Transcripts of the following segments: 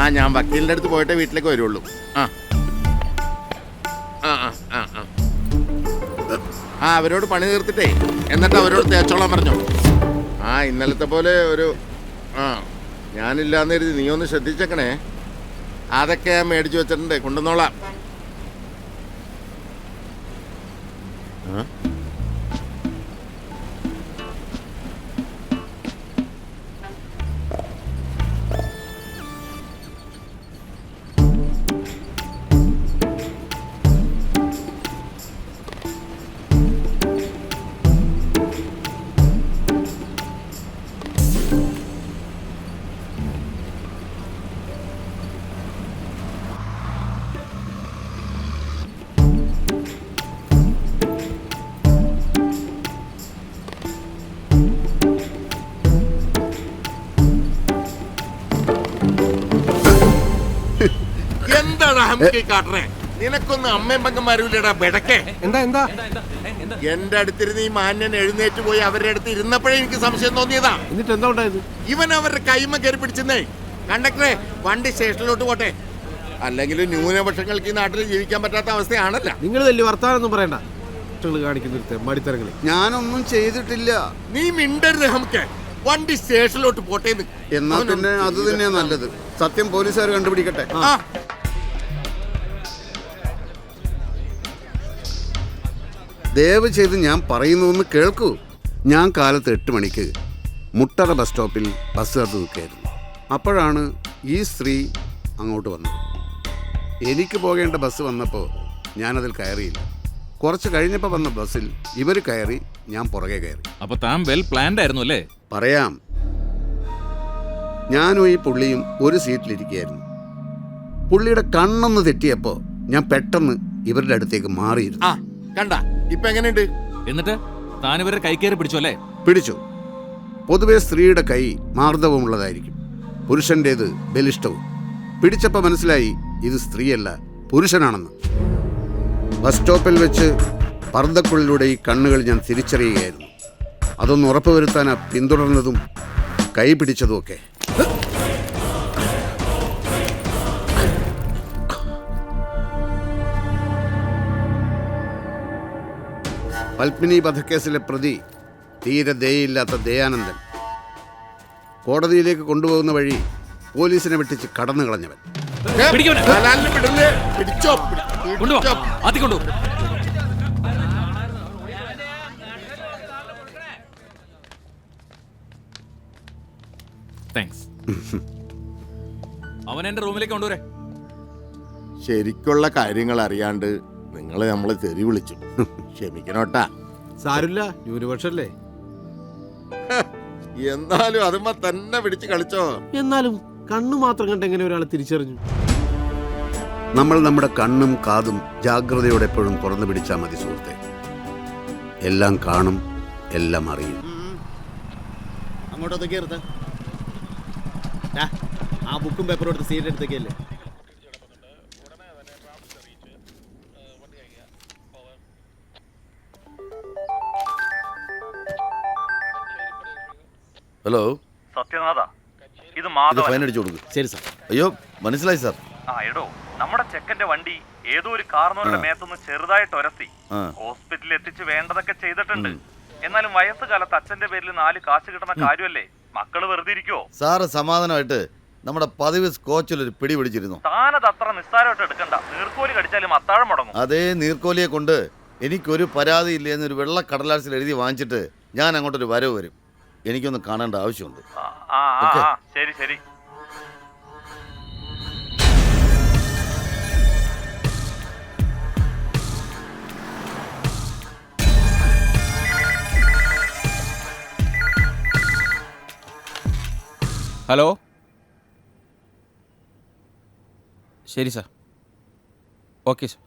ആ ഞാൻ വക്കീലിൻ്റെ അടുത്ത് പോയിട്ടേ വീട്ടിലേക്ക് വരുള്ളൂ. ആ ആ ആ ആ ആ ആ അവരോട് പണി തീർത്തിട്ടേ എന്നിട്ട് അവരോട് തേച്ചോളാൻ പറഞ്ഞു. ആ ഇന്നലത്തെ പോലെ ഒരു ഞാനില്ലാന്ന് കരുതി നീ ഒന്ന് ശ്രദ്ധിച്ചേക്കണേ. അതൊക്കെ ഞാൻ മേടിച്ചു വെച്ചിട്ടുണ്ട്, കൊണ്ടുവന്നോളാം. നിനക്കൊന്ന് അമ്മയും പങ്കന്മാരുമില്ലടാ ബെടക്കെ. എന്താ എന്റെ അടുത്തിരുന്ന് ഈ മാന്യൻ എഴുന്നേറ്റ് പോയി അവരുടെ അടുത്ത് ഇരുന്നപ്പോഴേ എനിക്ക് സംശയം തോന്നിയതാ. എന്നിട്ട് എന്താ ഉണ്ടായത്? ഇവൻ അവരുടെ കൈമ കയറി പിടിച്ചെന്നേ. കണ്ടക്ടറെ വണ്ടി സ്റ്റേഷനിലോട്ട് പോട്ടെ, അല്ലെങ്കിൽ ന്യൂനപക്ഷങ്ങൾക്ക് ഈ നാട്ടിൽ ജീവിക്കാൻ പറ്റാത്ത അവസ്ഥയാണല്ലോ. നിങ്ങൾ വലിയ വർത്താനൊന്നും പറയണ്ട. കാണിക്കുന്ന മടിത്തരങ്ങളെ ഞാനൊന്നും ചെയ്തിട്ടില്ല. നീ മിണ്ടരുത് നമുക്ക്. വണ്ടി സ്റ്റേഷനിലോട്ട് പോട്ടെ. എന്നാ പിന്നെ അത് തന്നെയാ നല്ലത്. സത്യം പോലീസുകാർ കണ്ടുപിടിക്കട്ടെ. ദയവ് ചെയ്ത് ഞാൻ പറയുന്നു കേൾക്കൂ. ഞാൻ കാലത്ത് 8 മണിക്ക് മുട്ടറ ബസ് സ്റ്റോപ്പിൽ ബസ് കാത്തു നിൽക്കുകയായിരുന്നു. അപ്പോഴാണ് ഈ സ്ത്രീ അങ്ങോട്ട് വന്നത്. എനിക്ക് പോകേണ്ട ബസ് വന്നപ്പോൾ ഞാനതിൽ കയറിയില്ല. കുറച്ച് കഴിഞ്ഞപ്പോൾ വന്ന ബസ്സിൽ ഇവർ കയറി, ഞാൻ പുറകെ കയറി. അപ്പോൾ താൻ വെൽ പ്ലാൻഡ് ആയിരുന്നു അല്ലേ? പറയാം. ഞാനും ഈ പുള്ളിയും ഒരു സീറ്റിലിരിക്കുകയായിരുന്നു. പുള്ളിയുടെ കണ്ണൊന്ന് തെറ്റിയപ്പോൾ ഞാൻ പെട്ടെന്ന് ഇവരുടെ അടുത്തേക്ക് മാറിയിരുന്നു. കണ്ട ഇപ്പൊ എങ്ങനെയുണ്ട്? എന്നിട്ട് താൻ ഇവരുടെ കൈ കയറി പിടിച്ചു അല്ലേ? പിടിച്ചു. പൊതുവെ സ്ത്രീയുടെ കൈ മാർദ്ദവമുള്ളതായിരിക്കും, പുരുഷൻ്റേത് ബലിഷ്ടവും. പിടിച്ചപ്പോൾ മനസ്സിലായി ഇത് സ്ത്രീയല്ല പുരുഷനാണെന്ന്. ബസ് സ്റ്റോപ്പിൽ വെച്ച് പർദ്ദക്കുള്ളിലൂടെ ഈ കണ്ണുകൾ ഞാൻ തിരിച്ചറിയുകയായിരുന്നു. അതൊന്ന് ഉറപ്പുവരുത്താനാ പിന്തുടർന്നതും കൈ പിടിച്ചതുമൊക്കെ. പത്മിനി വധക്കേസിലെ പ്രതി, തീരെ ദയയില്ലാത്ത ദയാനന്ദൻ, കോടതിയിലേക്ക് കൊണ്ടുപോകുന്ന വഴി പോലീസിനെ വെട്ടിച്ച് കടന്നു കളഞ്ഞവൻ. അവൻ എന്റെ റൂമിലേക്ക് കൊണ്ടുവരെ. ശരിക്കുള്ള കാര്യങ്ങൾ അറിയാണ്ട് നിങ്ങളെ നമ്മളെ തെറി വിളിച്ചു. ക്ഷമിക്കണോട്ടാ. സാരില്ല, ന്യൂനപക്ഷല്ലേ. എന്നാലും അതുമ്പോ തന്നെ പിടിച്ച് കളിച്ചോ. എന്നാലും കണ്ണു മാത്രം കണ്ട് എങ്ങനെ ഒരാളെ തിരിച്ചറിഞ്ഞു? നമ്മൾ നമ്മുടെ കണ്ണും കാതും ജാഗ്രതയോടെ എപ്പോഴും തുറന്നു പിടിച്ചാൽ മതി സുഹൃത്തെ. എല്ലാം കാണും, എല്ലാം അറിയും. അങ്ങോട്ടൊക്കെ ആ ബുക്കും പേപ്പറും എടുത്ത് സീറ്റ് എടുത്തേക്കല്ലേ. ഹലോ സത്യനാഥ, ഇത് മാധവൻ. ഫൈൻ അടിച്ചു കൊടുക്കും. ശരി സാർ. അയ്യോ മനസ്സിലായി സാർ. എടോ, നമ്മുടെ ചെക്കന്റെ വണ്ടി ഏതോ ഒരു കാർന്നോരുടെ മേത്തൊന്ന് ചെറുതായിട്ട് ഒരത്തി ഹോസ്പിറ്റലിൽ എത്തിച്ച് വേണ്ടതൊക്കെ ചെയ്തിട്ടുണ്ട്. എന്നാലും വയസ്സുകാലത്ത് അച്ഛന്റെ പേരിൽ 4 കാശ് കിട്ടുന്ന കാര്യമല്ലേ? മക്കള് വെറുതെ ഇരിക്കുവോ? സാറ് സമാധാനമായിട്ട് നമ്മുടെ പതിവ് സ്കോച്ചിലൊരു പിടി പിടിച്ചിരുന്നു. താനത് അത്ര നിസ്സാരമായിട്ട് എടുക്കണ്ട. നീർക്കോലി കടിച്ചാലും അത്താഴം മുടങ്ങും. അതേ നീർക്കോലിയെ കൊണ്ട് എനിക്കൊരു പരാതിയില്ല എന്നൊരു വെള്ള കടലാസിൽ എഴുതി വാങ്ങിച്ചിട്ട് ഞാൻ അങ്ങോട്ടൊരു വരവ് വരും. എനിക്കൊന്ന് കാണേണ്ട ആവശ്യമുണ്ട്. ശരി ശരി. ഹലോ, ശരി സാർ. Okay sir.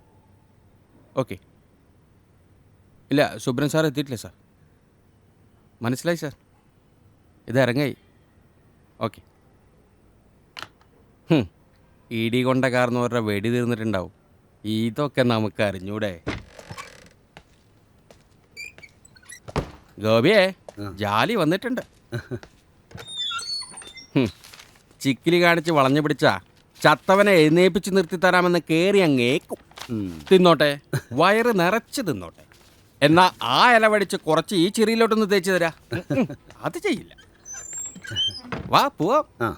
ഓക്കെ. ഇല്ല, സുബ്രൻ സാർ എത്തിയിട്ടില്ല സാർ. മനസ്സിലായി സാർ. ഇത് ഇറങ്ങായി. ഓക്കെ. ഇടി കൊണ്ട കാർന്നവരുടെ വെടി തീർന്നിട്ടുണ്ടാവും. ഇതൊക്കെ നമുക്ക് അറിഞ്ഞൂടെ? ഗോപിയേ, ജാലി വന്നിട്ടുണ്ട്. ചിക്കിലി കാണിച്ച് വളഞ്ഞു പിടിച്ചാ ചത്തവനെ എഴുന്നേപ്പിച്ച് നിർത്തിത്തരാമെന്ന് കയറി അങ്ങേക്കും. തിന്നോട്ടെ, വയറ് നിറച്ച് തിന്നോട്ടെ. എന്നാ ആ ഇല വടിച്ച് കുറച്ച് ഈ ചെറിയിലോട്ടൊന്ന് തേച്ച് തരാ. അത് ചെയ്യില്ല. വാ പോവാം. ആ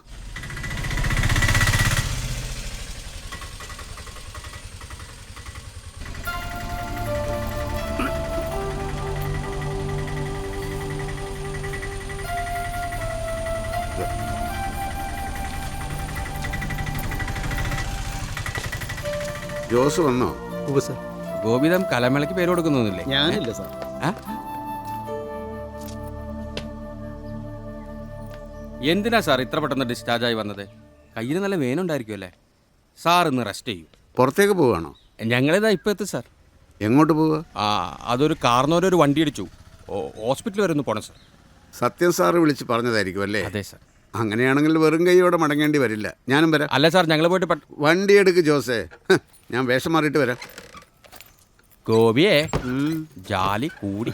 ജോസ് വന്നോ? സാർ ഗോപിതം കലമേളയ്ക്ക് പേര് കൊടുക്കുന്നൊന്നുമില്ലേ? ഞാനില്ല സാർ. ആ? എന്തിനാ സാർ ഇത്ര പെട്ടെന്ന് ഡിസ്ചാർജ് ആയി വന്നത്? കയ്യിൽ നല്ല വേനുണ്ടായിരിക്കുമല്ലേ? സാർ ഇന്ന് റെസ്റ്റ് ചെയ്യൂ. പുറത്തേക്ക് പോവാണോ? ഞങ്ങളിതാ ഇപ്പം എത്തും സാർ. എങ്ങോട്ട് പോവുക? ആ അതൊരു കാർന്നോരൊരു വണ്ടി അടിച്ചു. ഹോസ്പിറ്റൽ വരെ ഒന്ന് പോണം സാർ. സത്യം സാറ് വിളിച്ച് പറഞ്ഞതായിരിക്കും അല്ലേ? അതെ സാർ. അങ്ങനെയാണെങ്കിൽ വെറും കൈയോടെ മടങ്ങേണ്ടി വരില്ല. ഞാനും വരാം. അല്ല സാർ, ഞങ്ങൾ പോയിട്ട് വണ്ടി എടുക്ക് ജോസേ. ഞാൻ വേഷം മാറിയിട്ട് വരാം. ഗോപിയെ ജാലി കൂടി.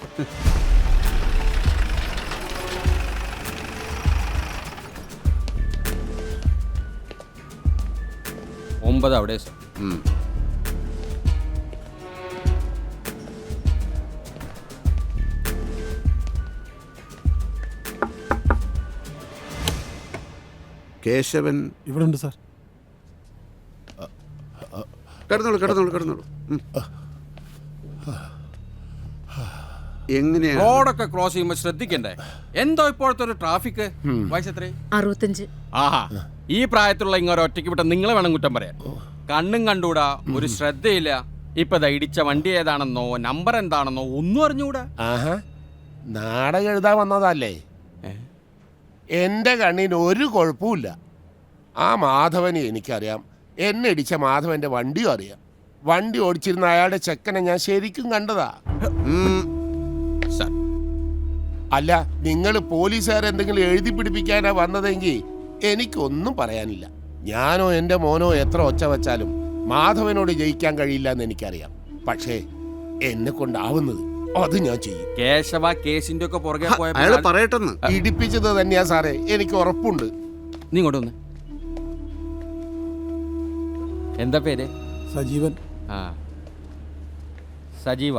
ഒമ്പത് അവിടെ സാർ. കേശവൻ ഇവിടെ ഉണ്ട് സാർ. കിടന്നോളൂ കിടന്നോളൂ കിടന്നോളൂ. എങ്ങനെയാ റോഡൊക്കെ ക്രോസ് ചെയ്യുമ്പോൾ ശ്രദ്ധിക്കണ്ടേ? എന്തോ ഇപ്പോഴത്തെ ഒരു ട്രാഫിക്. വയസ്സെത്രേ? 65. ആഹാ, ഈ പ്രായത്തിലുള്ള ഇങ്ങനെ ഒറ്റയ്ക്ക് വിട്ട നിങ്ങളെ വേണം കുറ്റം പറയാൻ. കണ്ണും കണ്ടൂടാ, ഒരു ശ്രദ്ധയില്ല. ഇപ്പൊ ഇടിച്ച വണ്ടി ഏതാണെന്നോ നമ്പർ എന്താണെന്നോ ഒന്നും അറിഞ്ഞുകൂടാ. ആഹാ, നാടകം എഴുതാൻ വന്നതല്ലേ? എൻ്റെ കണ്ണിന് ഒരു കുഴപ്പമില്ല. ആ മാധവനെ എനിക്കറിയാം. എന്നെ ഇടിച്ച മാധവന്റെ വണ്ടിയും അറിയാം. വണ്ടി ഓടിച്ചിരുന്ന അയാളുടെ ചെക്കനെ ഞാൻ ശരിക്കും കണ്ടതാ. അല്ല, നിങ്ങൾ പോലീസുകാരെന്തെങ്കിലും എഴുതി പിടിപ്പിക്കാനാ വന്നതെങ്കിൽ എനിക്കൊന്നും പറയാനില്ല. ഞാനോ എൻ്റെ മോനോ എത്ര ഒച്ച വച്ചാലും മാധവനോട് ജയിക്കാൻ കഴിയില്ല എന്ന് എനിക്കറിയാം. പക്ഷേ എന്നെ കൊണ്ടാവുന്നത് അത് ഞാൻ ചെയ്യും. കേശവ കേസിന്റെ ഒക്കെ പുറകെ അയാൾ പറയട്ടെന്ന്. ഇടിപ്പിച്ചത് തന്നെയാ സാറേ, എനിക്ക് ഉറപ്പുണ്ട്. നീ ഇങ്ങോട്ട് വന്ന്. എന്താ പേര്? സജീവൻ. ആ സജീവ,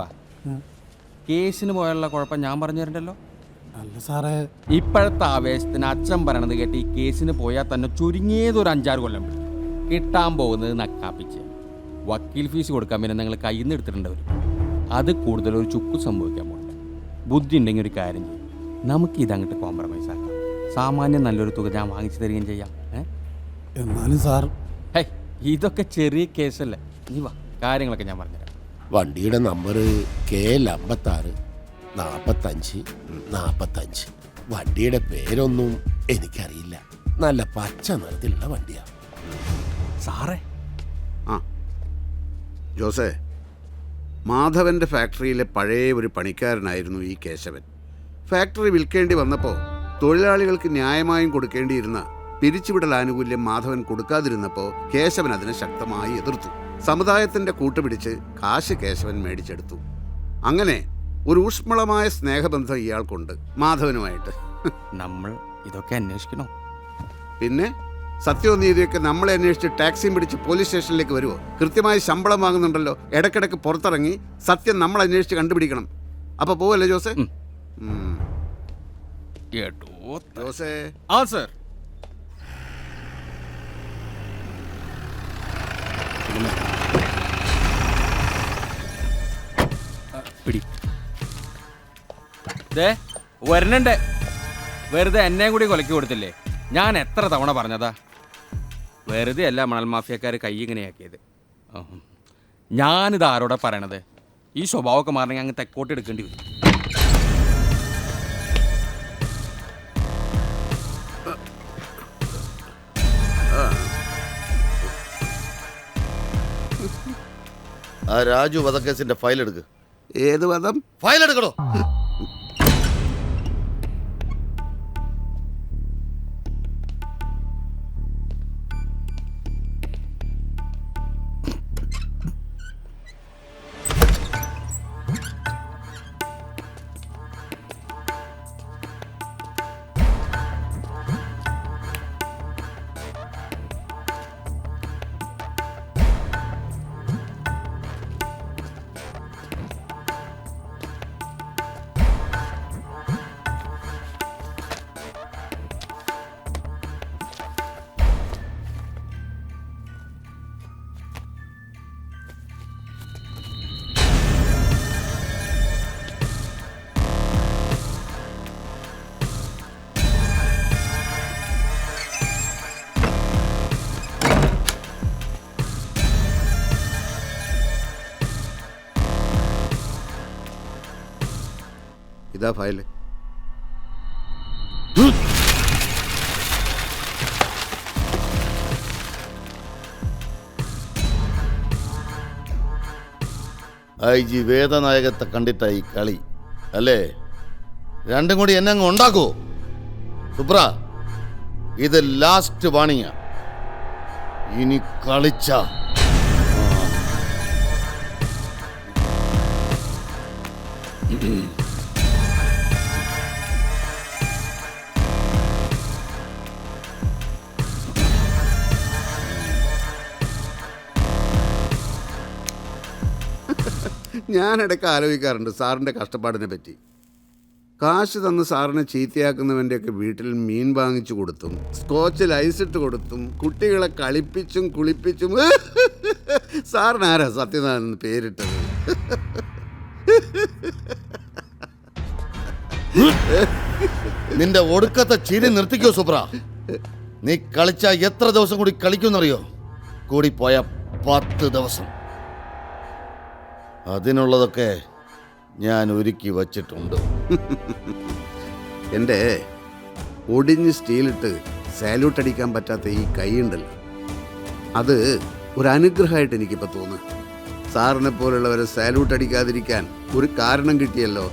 കേസിന് പോയുള്ള കുഴപ്പം ഞാൻ പറഞ്ഞു തരണ്ടല്ലോ. അല്ല സാറേ, ഇപ്പോഴത്തെ ആവേശത്തിന് അച്ഛൻ പറയണത് കേട്ട് ഈ കേസിന് പോയാൽ തന്നെ ചുരുങ്ങിയത് ഒരു 5-6 കൊല്ലം പിടിക്കും. കിട്ടാൻ പോകുന്നത് നക്കാപ്പിച്ച്. വക്കീൽ ഫീസ് കൊടുക്കാൻ പിന്നെ നിങ്ങൾ കയ്യിൽ നിന്ന് എടുത്തിട്ടുണ്ടാവും. അത് കൂടുതലൊരു ചുക്ക് സംഭവിക്കാൻ പോകില്ല. ബുദ്ധി ഉണ്ടെങ്കിൽ ഒരു കാര്യം ചെയ്യും, നമുക്ക് ഇതങ്ങോട്ട് കോംപ്രമൈസ് ആക്കാം. സാമാന്യം നല്ലൊരു തുക ഞാൻ വാങ്ങിച്ചു തരികയും ചെയ്യാം. എന്നാലും സാർ, ഹേ, ഇതൊക്കെ ചെറിയ കേസല്ലേ. നീ വാ, കാര്യങ്ങളൊക്കെ ഞാൻ പറഞ്ഞുതരാം. വണ്ടിയുടെ നമ്പർ KL56 45 45. വണ്ടിയുടെ പേരൊന്നും എനിക്കറിയില്ല. നല്ല പച്ച നിറത്തിലുള്ള വണ്ടിയാണ് സാറേ. ആ ജോസേ, മാധവന്റെ ഫാക്ടറിയിലെ പഴയ ഒരു പണിക്കാരനായിരുന്നു ഈ കേശവൻ. ഫാക്ടറി വിൽക്കേണ്ടി വന്നപ്പോൾ തൊഴിലാളികൾക്ക് ന്യായമായും കൊടുക്കേണ്ടിയിരുന്ന പിരിച്ചുവിടൽ ആനുകൂല്യം മാധവൻ കൊടുക്കാതിരുന്നപ്പോൾ കേശവൻ അതിനെ ശക്തമായി എതിർത്തു. സമുദായത്തിന്റെ കൂട്ടുപിടിച്ച് കാശ് കേശവൻ മേടിച്ചെടുത്തു. അങ്ങനെ ഒരു ഊഷ്മളമായ സ്നേഹബന്ധം ഇയാൾക്കുണ്ട് മാധവനുമായിട്ട്. നമ്മൾ ഇതൊക്കെ അന്വേഷിക്കണോ? പിന്നെ സത്യവും നീതിയൊക്കെ നമ്മളെ അന്വേഷിച്ച് ടാക്സിയും പിടിച്ച് പോലീസ് സ്റ്റേഷനിലേക്ക് വരുമോ? കൃത്യമായി ശമ്പളം വാങ്ങുന്നുണ്ടല്ലോ. ഇടയ്ക്കിടയ്ക്ക് പുറത്തിറങ്ങി സത്യം നമ്മൾ അന്വേഷിച്ച് കണ്ടുപിടിക്കണം. അപ്പൊ പോവല്ലേ ജോസേ? ജോസേ. ആ സർ. പിടി. വരണണ്ടേ. വെറുതെ എന്നെ കൂടി കൊലക്കി കൊടുത്തില്ലേ? ഞാൻ എത്ര തവണ പറഞ്ഞതാ, വെറുതെ അല്ല മണൽ മാഫിയക്കാർ കൈ ഇങ്ങനെയാക്കിയത്. ഞാനിത് ആരോടാ പറയണത്? ഈ സ്വഭാവമൊക്കെ മാറണമെങ്കിൽ അങ്ങ് തെക്കോട്ട് എടുക്കേണ്ടി വരും. ആ രാജു വധക്കേസിന്റെ ഫയൽ എടുക്ക്. ഏത് വധം? ഫയൽ എടുക്കണോ? ഇതാ ഫയല്. IG വേദനായകത്തെ കണ്ടിട്ടായി കളി അല്ലേ? രണ്ടും കൂടി എന്നെ അങ്ങ് ഉണ്ടാക്കൂ. സുബ്ര, ഇത് ലാസ്റ്റ് വാണിങ്ങ. ഇനി കളിച്ച ഞാനിടയ്ക്ക് ആലോചിക്കാറുണ്ട് സാറിൻ്റെ കഷ്ടപ്പാടിനെ പറ്റി. കാശ് തന്ന് സാറിനെ ചീത്തയാക്കുന്നവൻ്റെയൊക്കെ വീട്ടിൽ മീൻ വാങ്ങിച്ചു കൊടുത്തും സ്കോച്ചിൽ ഐസിട്ട് കൊടുത്തും കുട്ടികളെ കളിപ്പിച്ചും കുളിപ്പിച്ചും സാറിനാരാ സത്യനാഥൻ പേരിട്ടത്? നിന്റെ ഒടുക്കത്തെ ചിരി നിർത്തിക്കോ സുബ്ര. നീ കളിച്ച എത്ര ദിവസം കൂടി കളിക്കുമെന്നറിയോ? കൂടി പോയ 10 ദിവസം. അതിനുള്ളതൊക്കെ ഞാൻ ഒരുക്കി വച്ചിട്ടുണ്ട്. എൻ്റെ ഒടിഞ്ഞ് സ്റ്റീലിട്ട് സാല്യൂട്ട് അടിക്കാൻ പറ്റാത്ത ഈ കൈയുണ്ടല്ലോ, അത് ഒരു അനുഗ്രഹമായിട്ട് എനിക്കിപ്പോൾ തോന്നുന്നു. സാറിനെ പോലുള്ളവരെ സാല്യൂട്ട് അടിക്കാതിരിക്കാൻ ഒരു കാരണം കിട്ടിയല്ലോ.